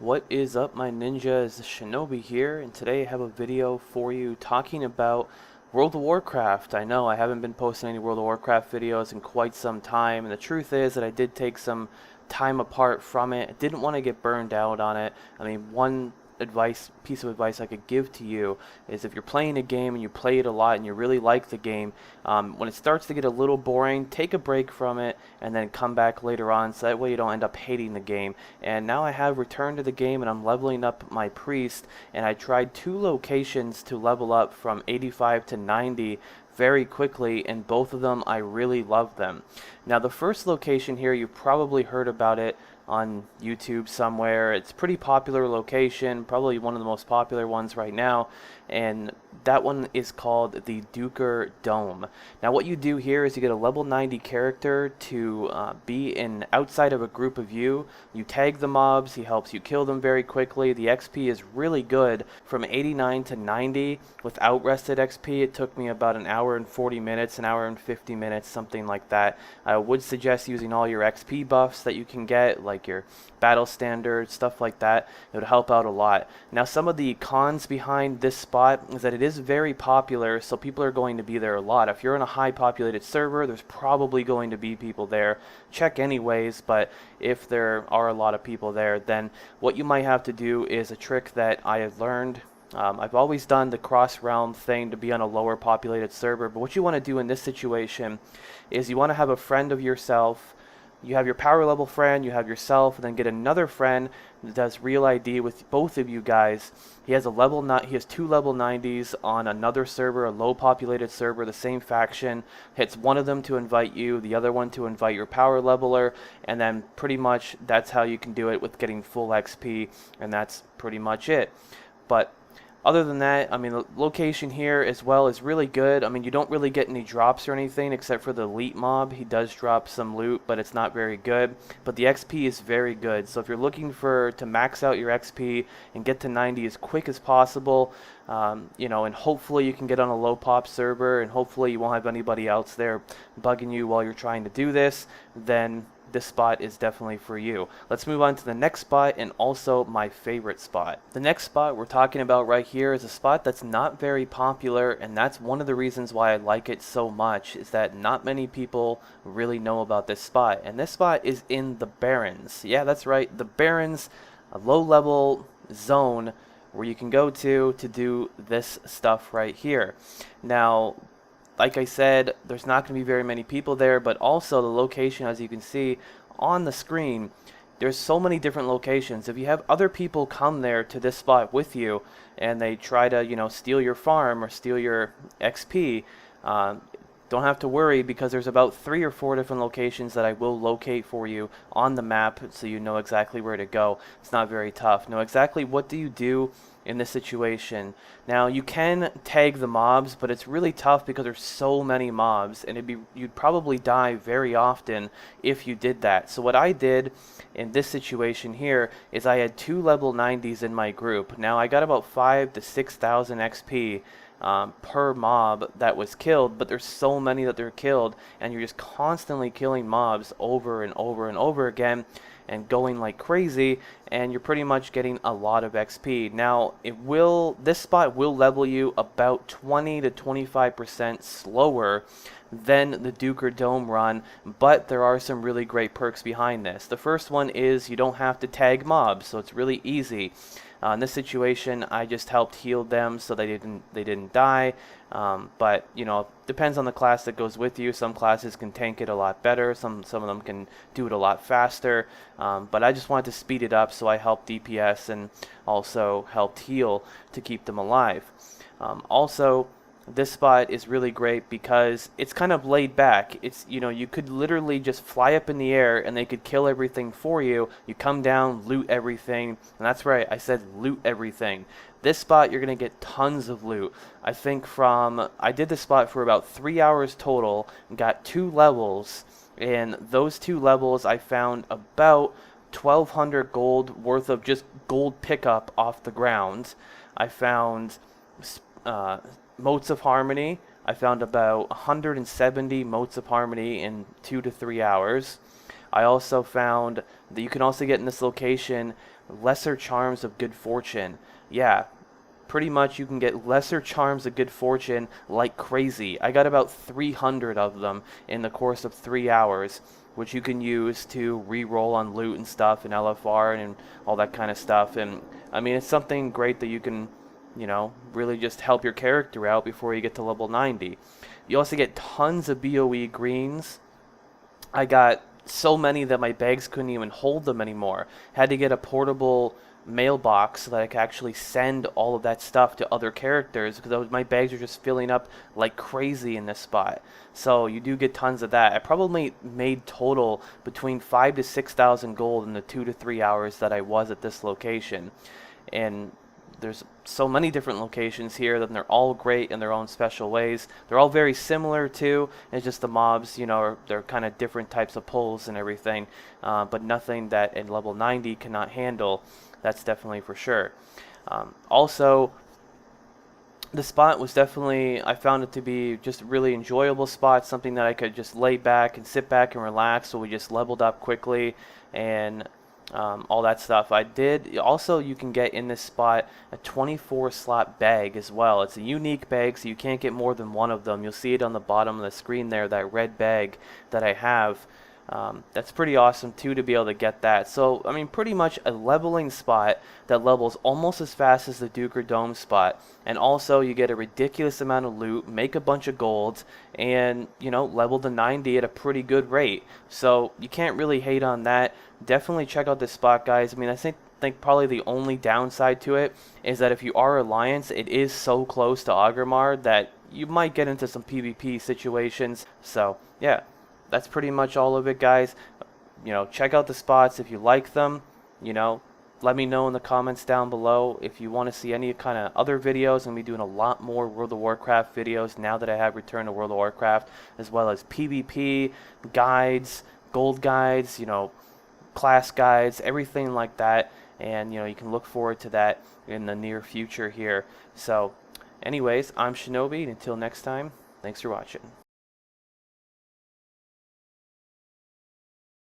What is up, my ninjas? Shinobi here, and today I have a video for you talking about World of Warcraft. I know I haven't been posting any World of Warcraft videos in quite some time, and the truth is that I did take some time apart from it. I didn't want to get burned out on it. I mean, one piece of advice I could give to you is if you're playing a game and you play it a lot and you really like the game, when it starts to get a little boring, take a break from it and then come back later on, so that way you don't end up hating the game. And now I have returned to the game and I'm leveling up my priest, and I tried 2 locations to level up from 85 to 90 very quickly, and both of them I really love them. Now the first location here, you probably heard about it on YouTube somewhere. It's a pretty popular location, probably one of the most popular ones right now, and that one is called the Dooker Dome. Now what you do here is you get a level 90 character to be outside of a group of you. You tag the mobs, he helps you kill them very quickly. The XP is really good. From 89 to 90 without rested XP, it took me about an hour and 40 minutes, an hour and 50 minutes, something like that. I would suggest using all your XP buffs that you can get, like your battle standard, stuff like that. It would help out a lot. Now some of the cons behind this spot is that it is very popular, so people are going to be there a lot. If you're in a high populated server, there's probably going to be people there. Check anyways, but if there are a lot of people there, then what you might have to do is a trick that I have learned. I've always done the cross-realm thing to be on a lower populated server, but what you want to do in this situation is you want to have a friend of yourself. You have your power level friend, you have yourself, and then get another friend that does real ID with both of you guys. He has 2 level 90s on another server, a low populated server, the same faction. Hits one of them to invite you, the other one to invite your power leveler, and then pretty much that's how you can do it with getting full XP, and that's pretty much it. But other than that, I mean, the location here as well is really good. I mean, you don't really get any drops or anything except for the elite mob. He does drop some loot, but it's not very good. But the XP is very good. So if you're looking to max out your XP and get to 90 as quick as possible, you know, and hopefully you can get on a low pop server, and hopefully you won't have anybody else there bugging you while you're trying to do this, then this spot is definitely for you. Let's move on to the next spot, and also my favorite spot. The next spot we're talking about right here is a spot that's not very popular, and that's one of the reasons why I like it so much, is that not many people really know about this spot. And this spot is in the Barrens. Yeah, that's right, the Barrens, a low-level zone where you can go to do this stuff right here. Now, like I said, there's not going to be very many people there, but also the location, as you can see on the screen, there's so many different locations. If you have other people come there to this spot with you and they try to, you know, steal your farm or steal your XP, don't have to worry, because there's about 3 or 4 different locations that I will locate for you on the map, so you know exactly where to go. It's not very tough. Know exactly what do you do in this situation. Now you can tag the mobs, but it's really tough because there's so many mobs, and you'd probably die very often if you did that. So what I did in this situation here is I had 2 level 90s in my group. Now I got about 5,000 to 6,000 XP per mob that was killed, but there's so many that they're killed, and you're just constantly killing mobs over and over and over again and going like crazy, and you're pretty much getting a lot of XP. Now this spot will level you about 20 to 25% slower than the Dooker Dome run, but there are some really great perks behind this. The first one is you don't have to tag mobs, so it's really easy. In this situation, I just helped heal them so they didn't die. But you know, depends on the class that goes with you. Some classes can tank it a lot better. Some of them can do it a lot faster. But I just wanted to speed it up, so I helped DPS and also helped heal to keep them alive. Also, this spot is really great because it's kind of laid back. It's, you know, you could literally just fly up in the air and they could kill everything for you. You come down, loot everything, and that's right, I said loot everything. This spot, you're going to get tons of loot. I think I did this spot for about 3 hours total and got 2 levels, and those 2 levels I found about 1,200 gold worth of just gold pickup off the ground. I found Motes of Harmony. I found about 170 Motes of Harmony in 2 to 3 hours. I also found that you can also get in this location lesser charms of good fortune. Yeah, pretty much you can get lesser charms of good fortune like crazy. I got about 300 of them in the course of 3 hours, which you can use to re-roll on loot and stuff and LFR and all that kind of stuff. And I mean, it's something great that you can, you know, really just help your character out before you get to level 90. You also get tons of BOE greens. I got so many that my bags couldn't even hold them anymore. Had to get a portable mailbox so that I could actually send all of that stuff to other characters, because my bags are just filling up like crazy in this spot. So you do get tons of that. I probably made total between 5 to 6,000 gold in the 2 to 3 hours that I was at this location. And there's so many different locations here that they're all great in their own special ways. They're all very similar too. It's just the mobs, you know, they're kind of different types of pulls and everything, but nothing that in level 90 cannot handle. That's definitely for sure. Also, the spot was definitely, I found it to be just a really enjoyable spot, something that I could just lay back and sit back and relax. So we just leveled up quickly and all that stuff. I did also, you can get in this spot a 24 slot bag as well. It's a unique bag, so you can't get more than one of them. You'll see it on the bottom of the screen there, that red bag that I have. That's pretty awesome too, to be able to get that. So I mean, pretty much a leveling spot that levels almost as fast as the Dooker Dome spot, and also you get a ridiculous amount of loot, make a bunch of golds, and you know, level to 90 at a pretty good rate. So you can't really hate on that. Definitely check out this spot, guys. I mean, I think probably the only downside to it is that if you are Alliance, it is so close to Agromar that you might get into some PvP situations. So yeah, that's pretty much all of it, guys. You know, check out the spots if you like them. You know, let me know in the comments down below if you want to see any kind of other videos. I'm going to be doing a lot more World of Warcraft videos now that I have returned to World of Warcraft, as well as PvP guides, gold guides, you know, class guides, everything like that. And you know, you can look forward to that in the near future here. So anyways, I'm Shinobi, and until next time, thanks for watching.